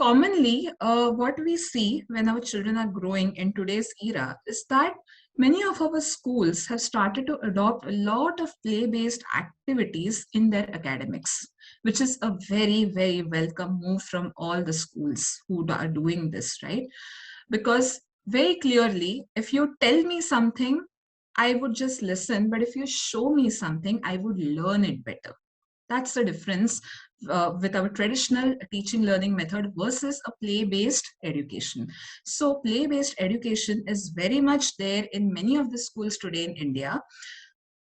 commonly, what we see when our children are growing in today's era is that many of our schools have started to adopt a lot of play-based activities in their academics, which is a very, very welcome move from all the schools who are doing this, right? Because very clearly, if you tell me something, I would just listen, but if you show me something, I would learn it better. That's the difference with our traditional teaching learning method versus a play-based education. So play-based education is very much there in many of the schools today in India.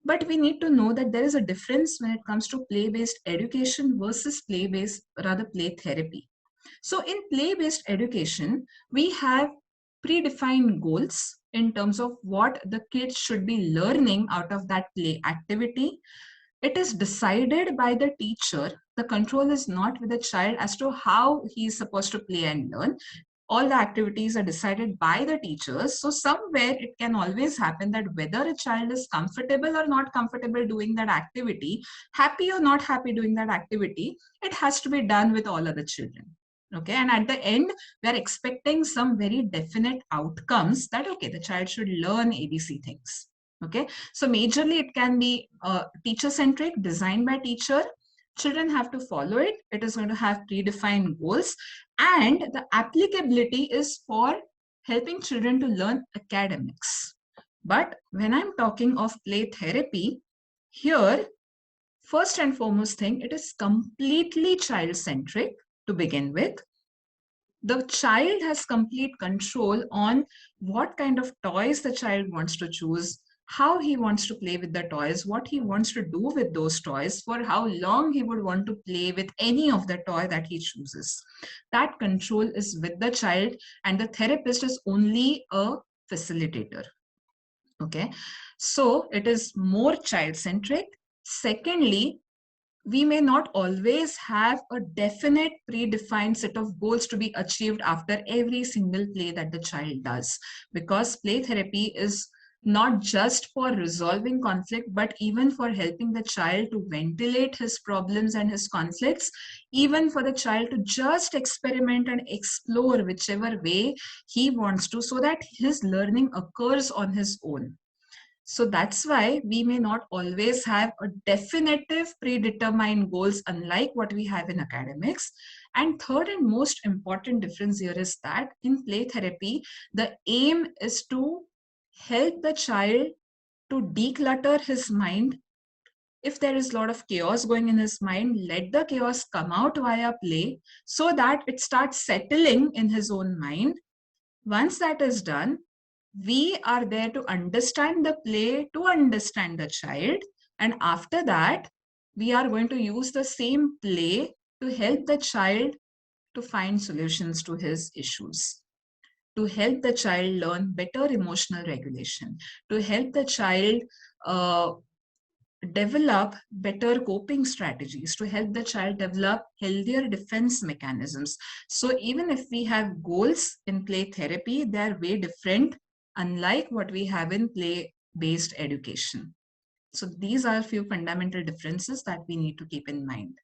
But we need to know that there is a difference when it comes to play-based education versus play-based, rather play therapy. So in play-based education, we have predefined goals in terms of what the kids should be learning out of that play activity. It is decided by the teacher. The control is not with the child as to how he is supposed to play and learn. All the activities are decided by the teachers. So somewhere it can always happen that whether a child is comfortable or not comfortable doing that activity, happy or not happy doing that activity, it has to be done with all other children. Okay, and at the end, we are expecting some very definite outcomes that, okay, the child should learn ABC things. Okay, so majorly it can be teacher centric, designed by teacher. Children have to follow it. It is going to have predefined goals, and the applicability is for helping children to learn academics. But when I'm talking of play therapy, here, first and foremost thing, it is completely child centric to begin with. The child has complete control on what kind of toys the child wants to choose, how he wants to play with the toys, what he wants to do with those toys, for how long he would want to play with any of the toy that he chooses. That control is with the child, and the therapist is only a facilitator. Okay, so it is more child centric. Secondly, we may not always have a definite predefined set of goals to be achieved after every single play that the child does, because play therapy is not just for resolving conflict, but even for helping the child to ventilate his problems and his conflicts, even for the child to just experiment and explore whichever way he wants to, so that his learning occurs on his own. So that's why we may not always have a definitive predetermined goals, unlike what we have in academics. And third and most important difference here is that in play therapy, the aim is to help the child to declutter his mind. If there is a lot of chaos going in his mind, let the chaos come out via play so that it starts settling in his own mind. Once that is done, we are there to understand the play, to understand the child. And after that, we are going to use the same play to help the child to find solutions to his issues, to help the child learn better emotional regulation, to help the child develop better coping strategies, to help the child develop healthier defense mechanisms. So even if we have goals in play therapy, they're way different, unlike what we have in play-based education. So these are a few fundamental differences that we need to keep in mind.